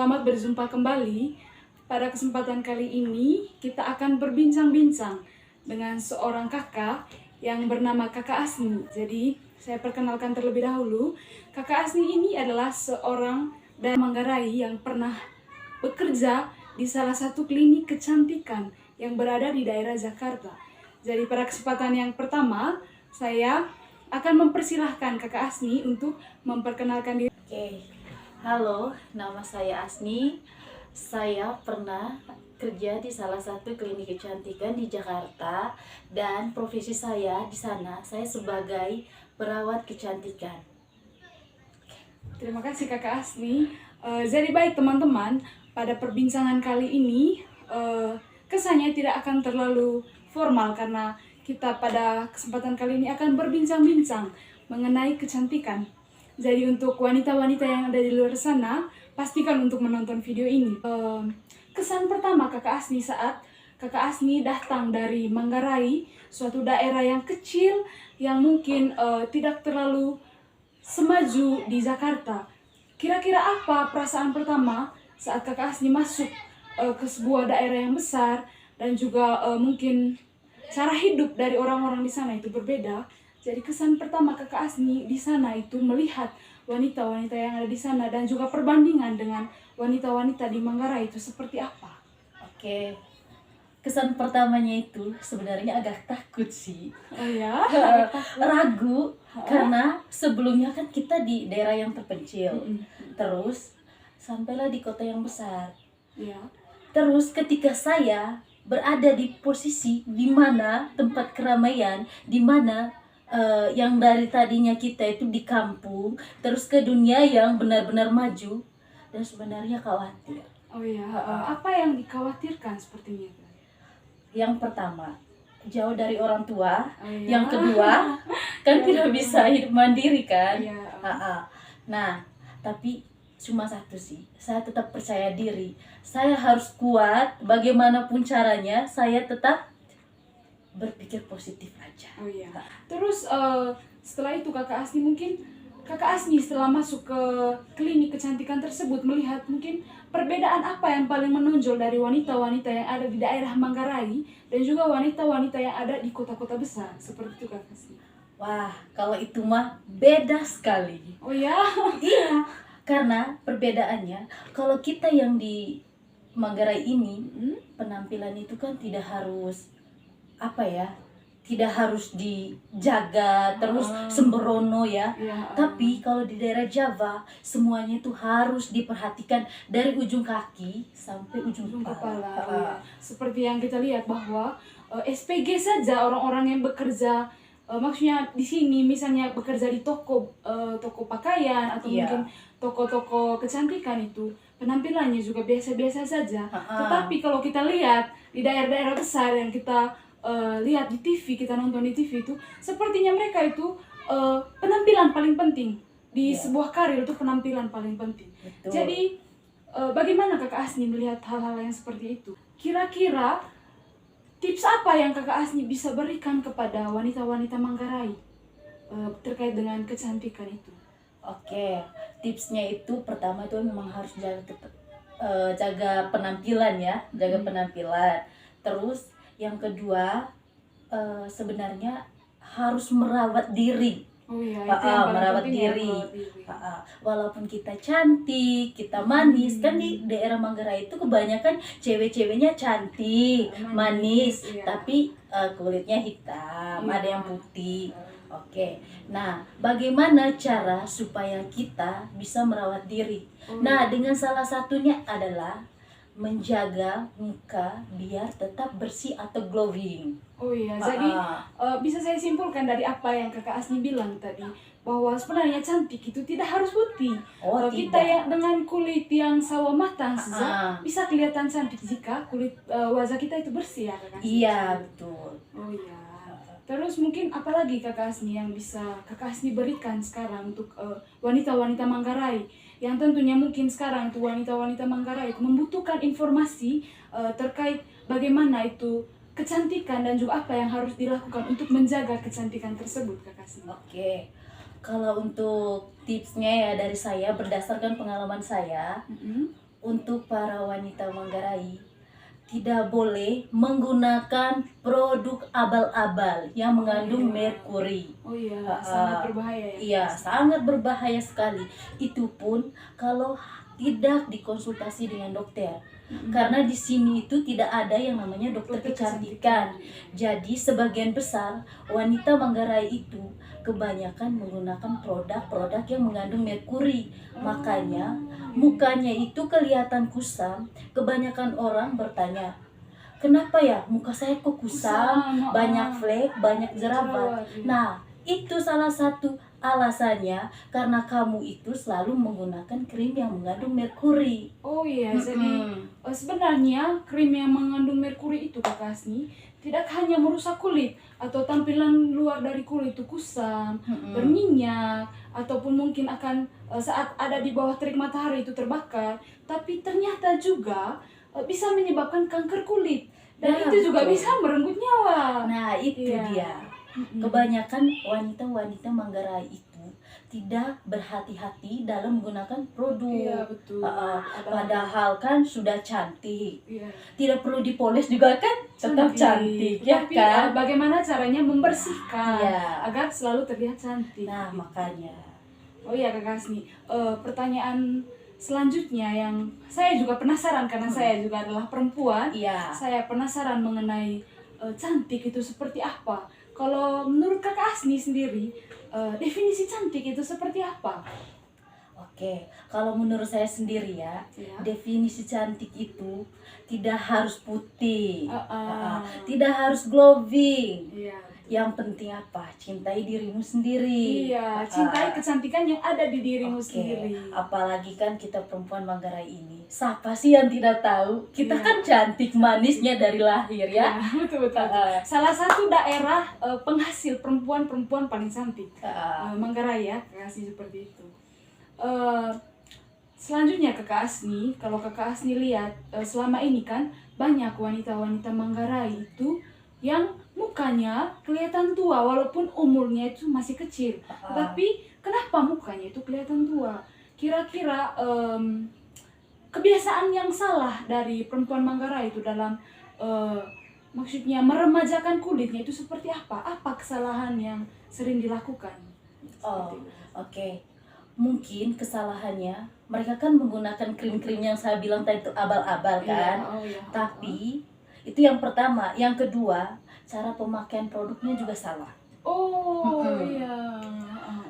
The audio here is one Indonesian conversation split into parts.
Selamat berjumpa kembali. Pada kesempatan kali ini kita akan berbincang-bincang dengan seorang kakak yang bernama Kakak Asni. Jadi saya perkenalkan terlebih dahulu. Kakak Asni ini adalah seorang dari Manggarai yang pernah bekerja di salah satu klinik kecantikan yang berada di daerah Jakarta. Jadi pada kesempatan yang pertama saya akan mempersilahkan Kakak Asni untuk memperkenalkan diri. Oke, halo, nama saya Asni. Saya pernah kerja di salah satu klinik kecantikan di Jakarta dan profesi saya di sana, saya sebagai perawat kecantikan. Terima kasih Kakak Asni. Jadi baik teman-teman, pada perbincangan kali ini kesannya tidak akan terlalu formal karena kita pada kesempatan kali ini akan berbincang-bincang mengenai kecantikan. Jadi untuk wanita-wanita yang ada di luar sana, pastikan untuk menonton video ini. Kesan pertama Kakak Asni saat Kakak Asni datang dari Manggarai, suatu daerah yang kecil yang mungkin tidak terlalu semaju di Jakarta. Kira-kira apa perasaan pertama saat Kakak Asni masuk ke sebuah daerah yang besar dan juga mungkin cara hidup dari orang-orang di sana itu berbeda. Jadi kesan pertama Kakak Asni di sana itu melihat wanita-wanita yang ada di sana dan juga perbandingan dengan wanita-wanita di Manggarai itu seperti apa? Oke, kesan pertamanya itu sebenarnya agak takut sih. Oh ya? Ragu, karena sebelumnya kan kita di daerah yang terpencil. Terus sampailah di kota yang besar. Ya. Terus ketika saya berada di posisi di mana tempat keramaian, di mana yang dari tadinya kita itu di kampung, terus ke dunia yang benar-benar maju, dan sebenarnya khawatir. Oh ya. Apa yang dikhawatirkan sepertinya? Yang pertama, jauh dari orang tua. Oh ya. Yang kedua, kan Ya, tidak bisa hidup mandiri kan. Iya. Nah, tapi cuma satu sih, saya tetap percaya diri. Saya harus kuat, bagaimanapun caranya, saya tetap berpikir positif aja. Oh iya. Terus setelah itu Kakak Asni mungkin Kakak Asni setelah masuk ke klinik kecantikan tersebut melihat mungkin perbedaan apa yang paling menonjol dari wanita-wanita yang ada di daerah Manggarai dan juga wanita-wanita yang ada di kota-kota besar seperti itu Kakak Asni. Wah, kalau itu mah beda sekali. Oh ya. Iya, karena perbedaannya, kalau kita yang di Manggarai ini, penampilan itu kan tidak harus tidak harus dijaga terus sembrono ya. Tapi kalau di daerah Jawa semuanya itu harus diperhatikan dari ujung kaki sampai ujung kepala. Ya. Seperti yang kita lihat bahwa SPG saja orang-orang yang bekerja maksudnya di sini misalnya bekerja di toko pakaian atau mungkin toko-toko kecantikan itu penampilannya juga biasa-biasa saja. Tetapi kalau kita lihat di daerah-daerah besar yang kita lihat di TV, kita nonton di TV itu sepertinya mereka itu penampilan paling penting di sebuah karir, itu penampilan paling penting. Betul. Jadi bagaimana Kakak Asni melihat hal-hal yang seperti itu? Kira-kira tips apa yang Kakak Asni bisa berikan kepada wanita-wanita Manggarai terkait dengan kecantikan itu? Oke, tipsnya itu pertama itu memang harus jaga penampilan ya, jaga penampilan. Terus yang kedua sebenarnya harus merawat diri. Oh iya, itu yang paling merawat penting ya, diri. merawat diri. Walaupun kita cantik, kita manis, kan di daerah Manggarai itu kebanyakan cewek-ceweknya cantik, manis, iya. tapi kulitnya hitam, ada yang putih. Oke, nah bagaimana cara supaya kita bisa merawat diri? Nah, dengan salah satunya adalah menjaga muka biar tetap bersih atau glowing. Oh iya, jadi bisa saya simpulkan dari apa yang Kakak Asni bilang tadi, bahwa sebenarnya cantik itu tidak harus putih. Kita yang dengan kulit yang sawo matang saja bisa kelihatan cantik jika kulit wajah kita itu bersih ya Kakak Asni. Iya, betul. Oh iya. Terus mungkin apalagi Kakak Asni yang bisa Kakak Asni berikan sekarang untuk wanita-wanita Manggarai yang tentunya mungkin sekarang itu wanita-wanita Manggarai itu membutuhkan informasi terkait bagaimana itu kecantikan dan juga apa yang harus dilakukan untuk menjaga kecantikan tersebut Kakak Asni. Oke, kalau untuk tipsnya ya dari saya berdasarkan pengalaman saya, untuk para wanita Manggarai tidak boleh menggunakan produk abal-abal yang mengandung merkuri. Oh iya, Ah, sangat berbahaya ya. Iya, sangat berbahaya sekali. Itu pun kalau tidak dikonsultasi dengan dokter. Karena di sini itu tidak ada yang namanya dokter kecantikan. Jadi sebagian besar wanita Manggarai itu kebanyakan menggunakan produk-produk yang mengandung merkuri. Makanya mukanya itu kelihatan kusam. Kebanyakan orang bertanya, kenapa ya muka saya kok kusam, banyak flek, banyak jerawat. Nah, itu salah satu alasannya karena kamu itu selalu menggunakan krim yang mengandung merkuri. Oh iya, jadi sebenarnya krim yang mengandung merkuri itu Kak Asni tidak hanya merusak kulit atau tampilan luar dari kulit itu kusam, berminyak, ataupun mungkin akan saat ada di bawah terik matahari itu terbakar, tapi ternyata juga bisa menyebabkan kanker kulit dan Nah, itu juga betul. bisa merenggut nyawa. Nah, itu Iya. dia. Kebanyakan wanita-wanita Manggarai itu tidak berhati-hati dalam menggunakan produk. Iya, betul. Padahal kan sudah cantik. Iya. Tidak perlu dipoles juga kan tetap cantik, ya Tapi, kan? bagaimana caranya membersihkan Iya. agar selalu terlihat cantik. Nah, makanya. Oh iya Kak Kasni, pertanyaan selanjutnya yang saya juga penasaran karena saya juga adalah perempuan. Iya. Saya penasaran mengenai cantik itu seperti apa. Kalau menurut Kakak Asni sendiri, definisi cantik itu seperti apa? Oke, kalau menurut saya sendiri ya, Ya. definisi cantik itu tidak harus putih, Uh-uh. tidak harus glowing. Iya. Yang penting apa? Cintai dirimu sendiri. Iya, cintai kecantikan yang ada di dirimu Oke, sendiri. apalagi kan kita perempuan Manggarai ini. Siapa sih yang tidak tahu? Kita Iya. kan cantik manisnya dari lahir ya. Betul. Salah satu daerah penghasil perempuan-perempuan paling cantik. Manggarai ya, Kakak Asni seperti itu. Selanjutnya Kakak Asni, kalau Kakak Asni lihat selama ini kan banyak wanita-wanita Manggarai itu yang mukanya kelihatan tua walaupun umurnya itu masih kecil. Tapi kenapa mukanya itu kelihatan tua? Kira-kira kebiasaan yang salah dari perempuan Manggarai itu dalam maksudnya meremajakan kulitnya itu seperti apa? Apa kesalahan yang sering dilakukan? Oke. Mungkin kesalahannya mereka kan menggunakan krim-krim yang saya bilang tadi itu abal-abal kan. Iya. Tapi itu yang pertama, yang kedua, cara pemakaian produknya juga salah. Iya.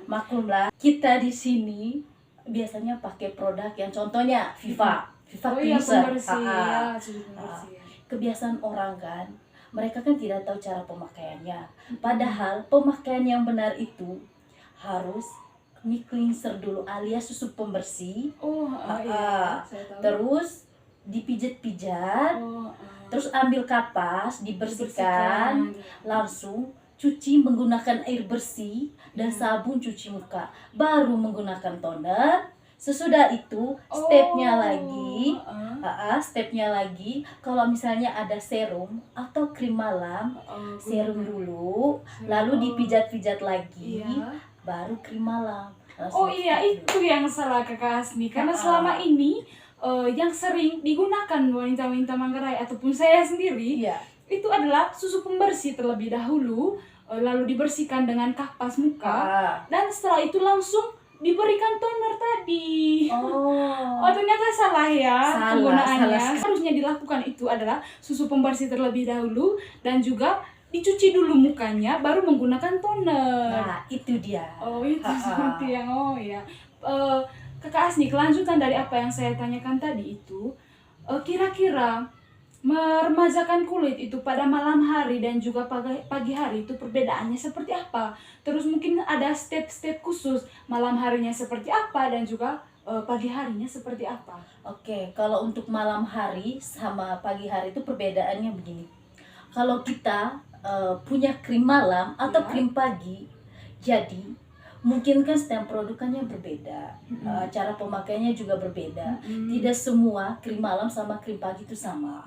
Maklumlah, kita di sini biasanya pakai produk yang contohnya Viva Cleanser. Pembersih ya, pembersih. Kebiasaan orang kan, mereka kan tidak tahu cara pemakaiannya. Padahal pemakaian yang benar itu harus cleanser dulu alias susu pembersih. Iya, saya tahu. Terus dipijat-pijat, terus ambil kapas, dibersihkan, langsung cuci menggunakan air bersih dan sabun cuci muka. Baru menggunakan toner. Sesudah itu stepnya lagi, kalau misalnya ada serum atau krim malam, serum dulu, lalu dipijat-pijat lagi, baru krim malam. Itu yang salah Kakak Asni karena selama ini yang sering digunakan wanita-wanita Manggarai ataupun saya sendiri itu adalah susu pembersih terlebih dahulu, lalu dibersihkan dengan kapas muka dan setelah itu langsung diberikan toner tadi. Ternyata salah ya penggunaannya. Harusnya dilakukan itu adalah susu pembersih terlebih dahulu dan juga dicuci dulu mukanya baru menggunakan toner. Nah, itu dia. Itu seperti yang Kakak Asni, kelanjutan dari apa yang saya tanyakan tadi itu, kira-kira meremajakan kulit itu pada malam hari dan juga pagi hari itu perbedaannya seperti apa? Terus mungkin ada step-step khusus malam harinya seperti apa dan juga pagi harinya seperti apa? Oke, kalau untuk malam hari sama pagi hari itu perbedaannya begini. Kalau kita punya krim malam atau krim pagi, jadi mungkin kan setiap produkannya berbeda, cara pemakaiannya juga berbeda. Tidak semua krim malam sama krim pagi itu sama.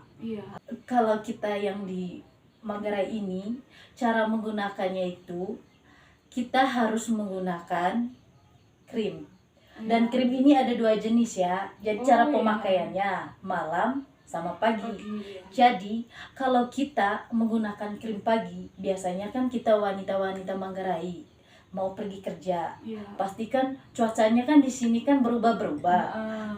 Kalau kita yang di Manggarai ini, cara menggunakannya itu kita harus menggunakan krim. Dan krim ini ada 2 jenis ya. Jadi cara iya. pemakaiannya malam sama pagi. Pagi. Jadi kalau kita menggunakan krim pagi, biasanya kan kita wanita-wanita Manggarai mau pergi kerja. Iya. Pastikan cuacanya kan di sini kan berubah-berubah.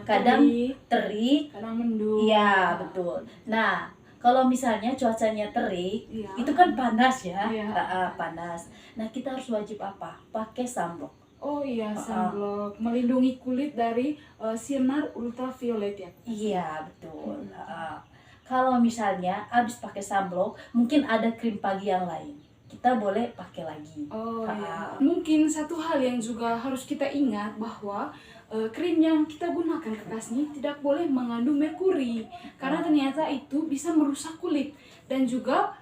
Kadang terik, kadang mendung. iya betul. Nah, kalau misalnya cuacanya terik, Iya. itu kan panas ya. Iya. Panas. Nah, kita harus wajib apa? Pakai sunblock. Oh iya, sunblock melindungi kulit dari sinar ultraviolet ya. Iya betul. Kalau misalnya habis pakai sunblock, mungkin ada krim pagi yang lain, kita boleh pakai lagi. Oh iya. Mungkin satu hal yang juga harus kita ingat bahwa krim yang kita gunakan Kakasni tidak boleh mengandung merkuri karena ternyata itu bisa merusak kulit dan juga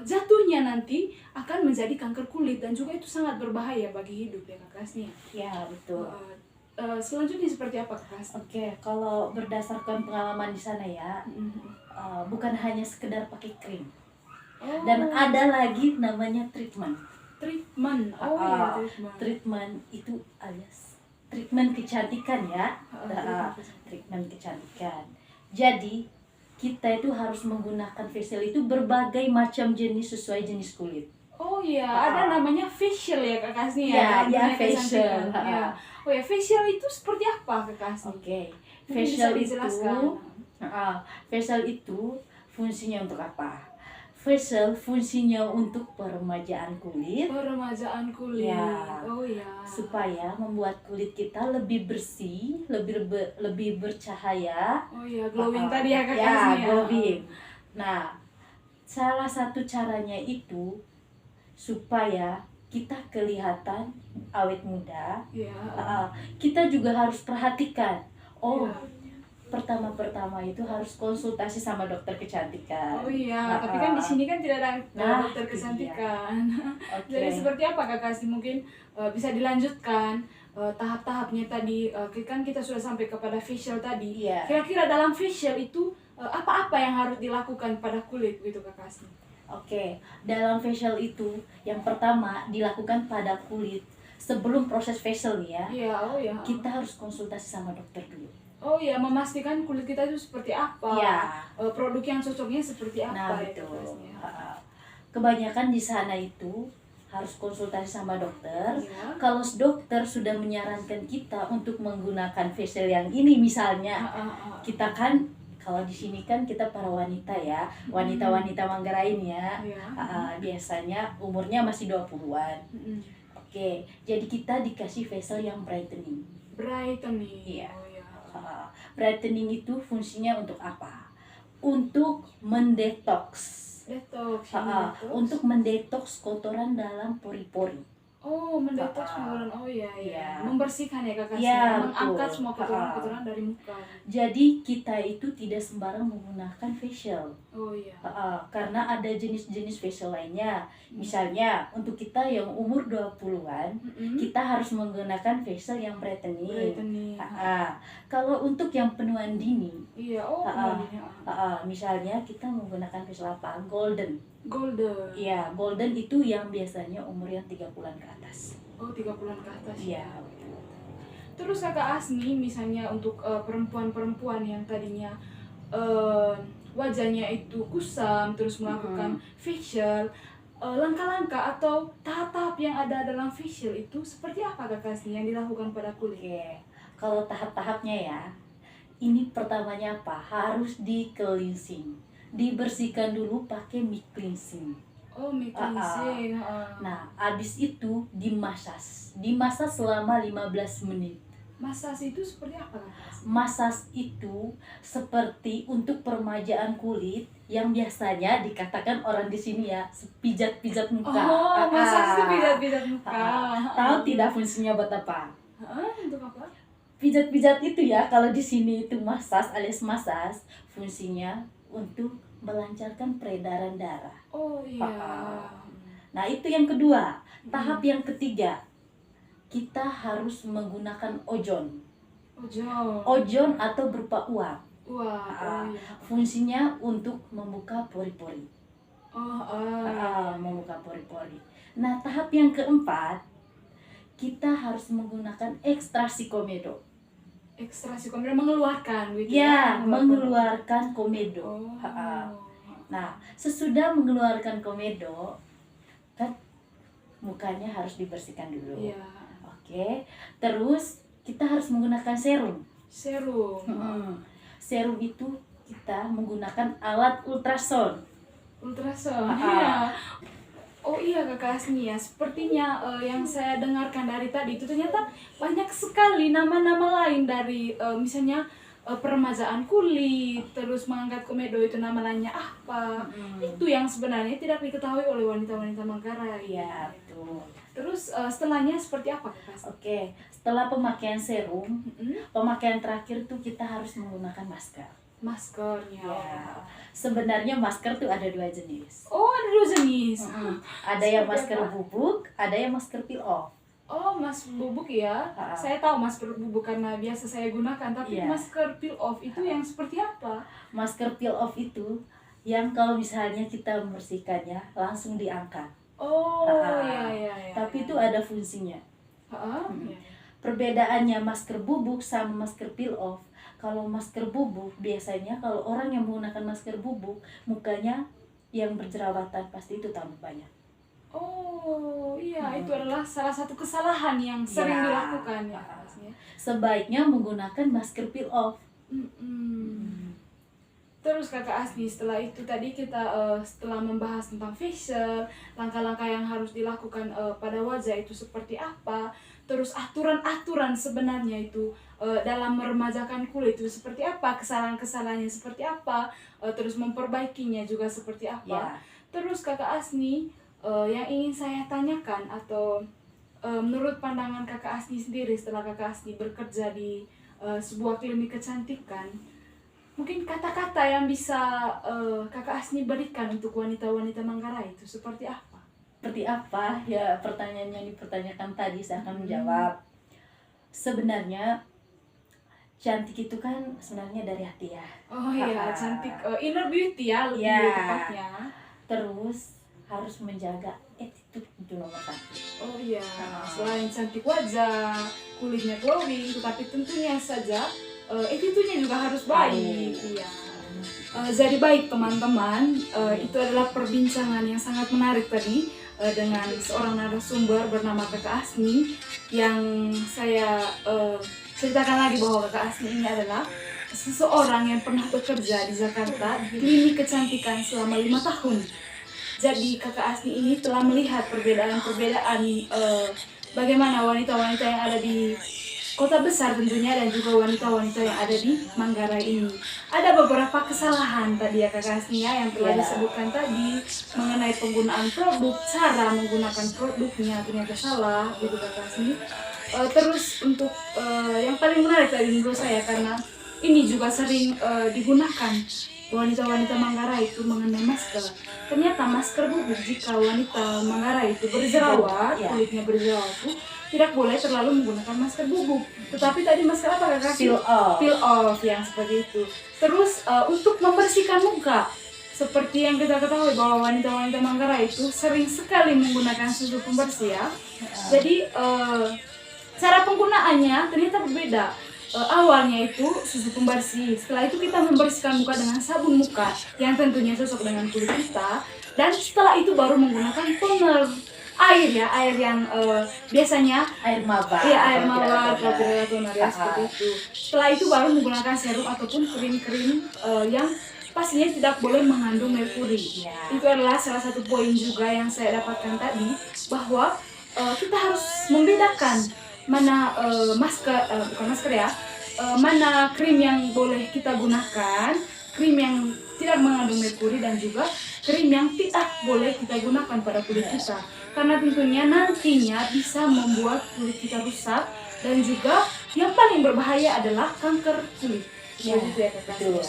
jatuhnya nanti akan menjadi kanker kulit dan juga itu sangat berbahaya bagi hidup ya Kakasni. Ya betul. Selanjutnya seperti apa Kakasni? Oke, kalau berdasarkan pengalaman di sana ya, bukan hanya sekedar pakai krim, dan ada lagi namanya treatment. Treatment. Oh iya, treatment. Treatment itu alias treatment kecantikan ya. Treatment kecantikan. Jadi kita itu harus menggunakan facial itu berbagai macam jenis sesuai jenis kulit. Oh iya, ada namanya facial ya Kakasni ya. Ya, Facial. Ya. Oh ya, facial itu seperti apa Kakasni? Oke. Facial Facial itu fungsinya untuk apa? Facial fungsinya untuk peremajaan kulit. Peremajaan kulit. Ya. Oh ya. Supaya membuat kulit kita lebih bersih, lebih bercahaya. Oh ya, glowing tadi ya Kakasni. Ya, glowing. Nah, salah satu caranya itu supaya kita kelihatan awet muda. Ya. Kita juga harus perhatikan. Ya. Pertama itu harus konsultasi sama dokter kecantikan. Oh iya, tapi kan di sini kan tidak ada dokter itu kecantikan. Oke. Jadi seperti apa Kakasni? Mungkin bisa dilanjutkan tahap-tahapnya tadi. Kan kita sudah sampai kepada facial tadi. Iya. Kira-kira dalam facial itu apa-apa yang harus dilakukan pada kulit gitu Kakasni? Oke, dalam facial itu yang pertama dilakukan pada kulit. Sebelum proses facial nih ya, Iya, oh ya. kita harus konsultasi sama dokter dulu. Oh ya, memastikan kulit kita itu seperti apa. Iya. Produk yang cocoknya seperti apa. Nah, ya, betul. Kakasni? Kebanyakan di sana itu harus konsultasi sama dokter. Iya. Kalau dokter sudah menyarankan kita untuk menggunakan facial yang ini misalnya, kita kan kalau di sini kan kita para wanita ya, wanita-wanita Manggarai ya. Iya. Biasanya umurnya masih 20-an. Oke, jadi kita dikasih facial yang brightening. Brightening. Iya. Oh, ya. Brightening itu fungsinya untuk apa? Untuk mendetoks. Detox. Untuk mendetoks kotoran dalam pori-pori. Oh, mendetoks kotoran. Oh iya. Iya. Membersihkan ya Kakasni. Iya, Mengangkat betul. semua kotoran-kotoran dari muka. Jadi kita itu tidak sembarang menggunakan facial. Oh iya. Karena ada jenis-jenis facial lainnya. Misalnya untuk kita yang umur 20-an, kita harus menggunakan facial yang brightening. Brightening. Kalau untuk yang penuaan dini, Iya, misalnya kita menggunakan facial apa? Golden. Golden. Iya, golden itu yang biasanya umur yang 30-an ke atas. Oh, 30-an ke atas. Iya. Terus Kakak Asni, misalnya untuk perempuan-perempuan yang tadinya wajahnya itu kusam, terus melakukan facial, langkah-langkah atau tahap-tahap yang ada dalam facial itu seperti apa Kakak Asni yang dilakukan pada kulit? Oke, kalau tahap-tahapnya ya, ini pertamanya apa? Harus di cleansing, dibersihkan dulu pakai mic cleansing. Oh, mic cleansing. Nah, abis itu dimasas selama 15 menit. Masas itu seperti apa Kakak? Masas itu seperti untuk peremajaan kulit yang biasanya dikatakan orang di sini ya, pijat-pijat muka. Oh, masas itu pijat-pijat muka. Tahu tidak fungsinya buat apa? Untuk apa? Pijat-pijat itu ya, kalau di sini itu masas alias masas, fungsinya untuk melancarkan peredaran darah. Oh iya. Nah, itu yang kedua. Tahap yang ketiga, kita harus menggunakan ojon. Ojon atau berupa uap. Iya. Fungsinya untuk membuka pori-pori. Iya. Membuka pori-pori. Nah, tahap yang keempat, kita harus menggunakan ekstraksi komedo. Ekstraksi komedo mengeluarkan gitu Ya, mengeluarkan komedo. Oh. Nah, sesudah mengeluarkan komedo, kan mukanya harus dibersihkan dulu. Iya. Oke, terus kita harus menggunakan serum. Serum. Serum itu kita menggunakan alat ultrason. Ultrasound. Iya. Oh iya Kakak Asni ya, sepertinya yang saya dengarkan dari tadi itu ternyata banyak sekali nama-nama lain dari misalnya peremajaan kulit, terus mengangkat komedo itu nama lainnya apa. Itu yang sebenarnya tidak diketahui oleh wanita-wanita Manggarai. Ya, betul. Terus setelahnya seperti apa Kakak Asni? Oke, setelah pemakaian serum, pemakaian terakhir tuh kita harus menggunakan masker. Maskernya. Ya, sebenarnya masker tuh ada 2 jenis. Oh, ada 2 jenis. Ada yang Seperti masker apa? bubuk, ada yang masker peel off. Oh, masker bubuk ya. Saya tahu masker bubuk karena biasa saya gunakan, tapi Iya. masker peel off itu yang seperti apa? Masker peel off itu yang kalau misalnya kita membersihkannya langsung diangkat. Oh, iya iya iya. Tapi itu ada fungsinya. Iya. Perbedaannya masker bubuk sama masker peel off. Kalau masker bubuk biasanya kalau orang yang menggunakan masker bubuk mukanya yang berjerawatan pasti itu tambah banyak. Oh, iya, itu adalah salah satu kesalahan yang sering Ya. dilakukan ya, Masnya. Sebaiknya menggunakan masker peel off. Terus Kakak Asni, setelah itu tadi kita setelah membahas tentang facial, langkah-langkah yang harus dilakukan pada wajah itu seperti apa, terus aturan-aturan sebenarnya itu dalam meremajakan kulit itu seperti apa, kesalahan-kesalahannya seperti apa, terus memperbaikinya juga seperti apa. Ya. Terus Kakak Asni, yang ingin saya tanyakan atau menurut pandangan Kakak Asni sendiri setelah Kakak Asni bekerja di sebuah klinik kecantikan, mungkin kata-kata yang bisa Kakak Asni berikan untuk wanita-wanita Manggarai itu seperti apa? Seperti apa? Ya, pertanyaan yang dipertanyakan tadi saya akan menjawab. Sebenarnya cantik itu kan sebenarnya dari hati ya. Oh iya, cantik, inner beauty ya lebih Ya. tepatnya. Terus harus menjaga attitude itu nomor 1. Oh iya, selain cantik wajah, kulitnya glowing, tetapi tentunya saja attitude-nya juga harus baik. Iya. Jadi baik teman-teman, itu adalah perbincangan yang sangat menarik tadi dengan seorang narasumber bernama Kakak Asni yang saya ceritakan lagi bahwa Kakak Asni ini adalah seseorang yang pernah bekerja di Jakarta di klinik kecantikan selama 5 tahun. Jadi Kakak Asni ini telah melihat perbedaan-perbedaan bagaimana wanita-wanita yang ada di kota besar tentunya dan juga wanita-wanita yang ada di Manggarai ini. Ada beberapa kesalahan tadi ya Kakak Asni ya yang telah disebutkan tadi mengenai penggunaan produk, cara menggunakan produknya ternyata salah gitu Kakak Asni. Terus untuk yang paling menarik tadi menurut saya karena ini juga sering digunakan wanita-wanita Manggarai itu mengenai masker. Ternyata masker bubuk jika wanita Manggarai itu berjerawat, kulitnya berjerawat itu tidak boleh terlalu menggunakan masker bubuk. Tetapi tadi masker apa Kakak? Peel off yang seperti itu. Terus untuk membersihkan muka, seperti yang kita ketahui bahwa wanita-wanita Manggarai itu sering sekali menggunakan susu pembersih ya. Jadi cara penggunaannya ternyata berbeda. Awalnya itu susu pembersih, setelah itu kita membersihkan muka dengan sabun muka yang tentunya cocok dengan kulit kita, dan setelah itu baru menggunakan toner air ya, air yang biasanya air mawar. Iya, air mawar atau tidak toner ya seperti itu. Setelah itu baru menggunakan serum ataupun krim-krim yang pastinya tidak boleh mengandung merkuri. Itu adalah salah satu poin juga yang saya dapatkan tadi bahwa kita harus membedakan mana bukan masker ya, mana krim yang boleh kita gunakan, krim yang tidak mengandung merkuri dan juga krim yang tidak boleh kita gunakan pada kulit kita, karena tentunya nantinya bisa membuat kulit kita rusak dan juga yang paling berbahaya adalah kanker kulit. Begitu ya Kakak.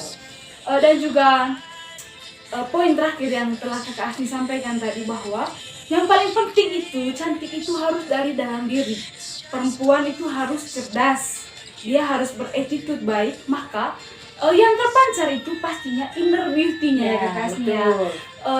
Dan juga poin terakhir yang telah Kakak Asni sampaikan tadi bahwa yang paling penting itu cantik itu harus dari dalam diri. Perempuan itu harus cerdas, dia harus berattitude baik, maka yang terpancar itu pastinya inner beauty-nya ya Kakak Asni ya.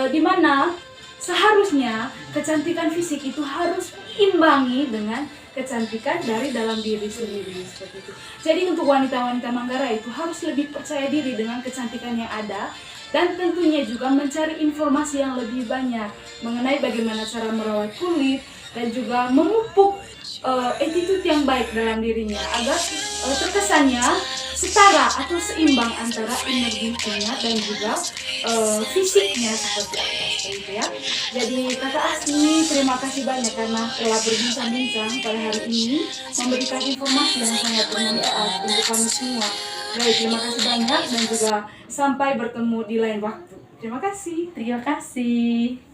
Dimana seharusnya kecantikan fisik itu harus diimbangi dengan kecantikan dari dalam diri sendiri seperti itu. Jadi untuk wanita-wanita Manggarai itu harus lebih percaya diri dengan kecantikan yang ada, dan tentunya juga mencari informasi yang lebih banyak mengenai bagaimana cara merawat kulit dan juga memupuk attitude yang baik dalam dirinya agar terkesannya setara atau seimbang antara inner beauty-nya dan juga fisiknya seperti apa itu ya. Jadi Kakak Asni, terima kasih banyak karena telah berbincang-bincang pada hari ini, memberikan informasi yang sangat bermanfaat untuk kami semua. Baik, terima kasih banyak dan juga sampai bertemu di lain waktu. Terima kasih. Terima kasih.